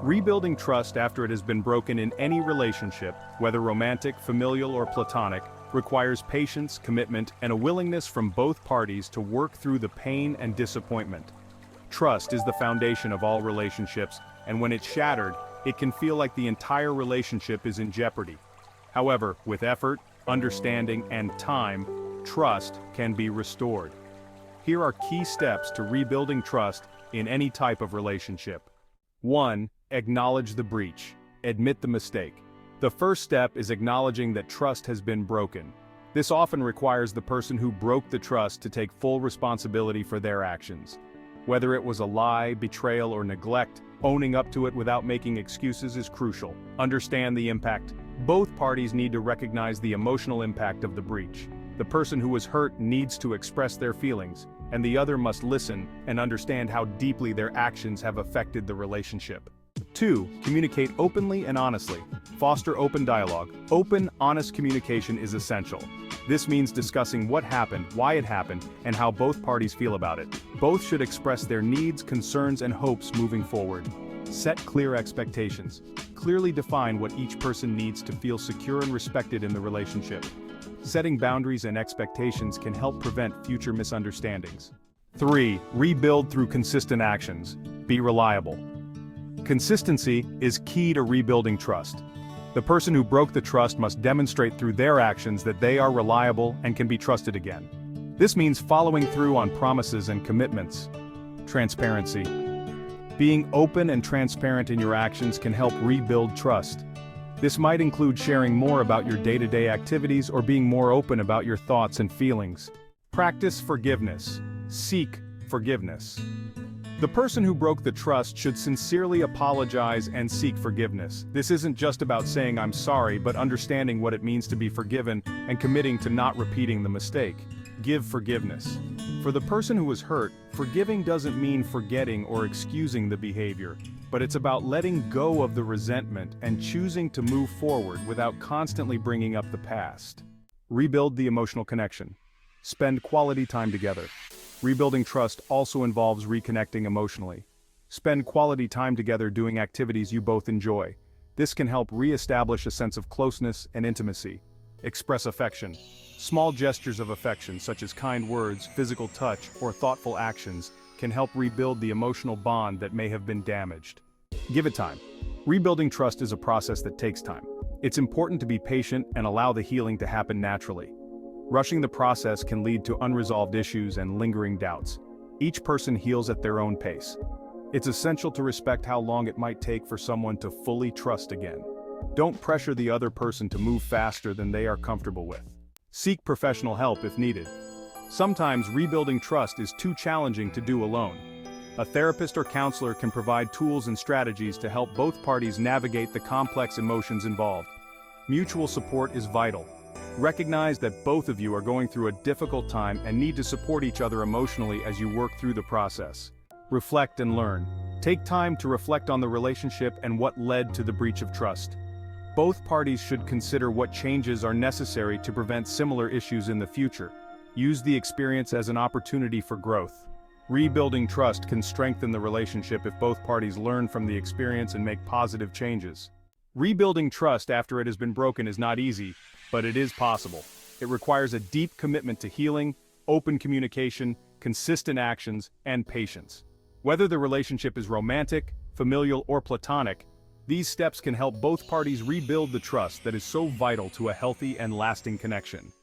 Rebuilding trust after it has been broken in any relationship, whether romantic, familial, or platonic, requires patience, commitment, and a willingness from both parties to work through the pain and disappointment. Trust is the foundation of all relationships, and when it's shattered, it can feel like the entire relationship is in jeopardy. However, with effort, understanding, and time, trust can be restored. Here are key steps to rebuilding trust in any type of relationship. 1. Acknowledge the breach. Admit the mistake. The first step is acknowledging that trust has been broken. This often requires the person who broke the trust to take full responsibility for their actions. Whether it was a lie, betrayal, or neglect, owning up to it without making excuses is crucial. Understand the impact. Both parties need to recognize the emotional impact of the breach. The person who was hurt needs to express their feelings, and the other must listen and understand how deeply their actions have affected the relationship. 2. Communicate openly and honestly. Foster open dialogue. Open, honest communication is essential. This means discussing what happened, why it happened, and how both parties feel about it. Both should express their needs, concerns, and hopes moving forward. Set clear expectations. Clearly define what each person needs to feel secure and respected in the relationship. Setting boundaries and expectations can help prevent future misunderstandings. 3. Rebuild through consistent actions. Be reliable. Consistency is key to rebuilding trust. The person who broke the trust must demonstrate through their actions that they are reliable and can be trusted again. This means following through on promises and commitments. Transparency. Being open and transparent in your actions can help rebuild trust. This might include sharing more about your day-to-day activities or being more open about your thoughts and feelings. Practice forgiveness. Seek forgiveness. The person who broke the trust should sincerely apologize and seek forgiveness. This isn't just about saying I'm sorry, but understanding what it means to be forgiven and committing to not repeating the mistake. Give forgiveness. For the person who was hurt, forgiving doesn't mean forgetting or excusing the behavior, but it's about letting go of the resentment and choosing to move forward without constantly bringing up the past. Rebuild the emotional connection. Spend quality time together. Rebuilding trust also involves reconnecting emotionally. Spend quality time together doing activities you both enjoy. This can help re-establish a sense of closeness and intimacy. Express affection. Small gestures of affection, such as kind words, physical touch, or thoughtful actions, can help rebuild the emotional bond that may have been damaged. Give it time. Rebuilding trust is a process that takes time. It's important to be patient and allow the healing to happen naturally. Rushing the process can lead to unresolved issues and lingering doubts. Each person heals at their own pace. It's essential to respect how long it might take for someone to fully trust again. Don't pressure the other person to move faster than they are comfortable with. Seek professional help if needed. Sometimes rebuilding trust is too challenging to do alone. A therapist or counselor can provide tools and strategies to help both parties navigate the complex emotions involved. Mutual support is vital. Recognize that both of you are going through a difficult time and need to support each other emotionally as you work through the process. Reflect and learn. Take time to reflect on the relationship and what led to the breach of trust. Both parties should consider what changes are necessary to prevent similar issues in the future. Use the experience as an opportunity for growth. Rebuilding trust can strengthen the relationship if both parties learn from the experience and make positive changes. Rebuilding trust after it has been broken is not easy, but it is possible. It requires a deep commitment to healing, open communication, consistent actions, and patience. Whether the relationship is romantic, familial, or platonic, these steps can help both parties rebuild the trust that is so vital to a healthy and lasting connection.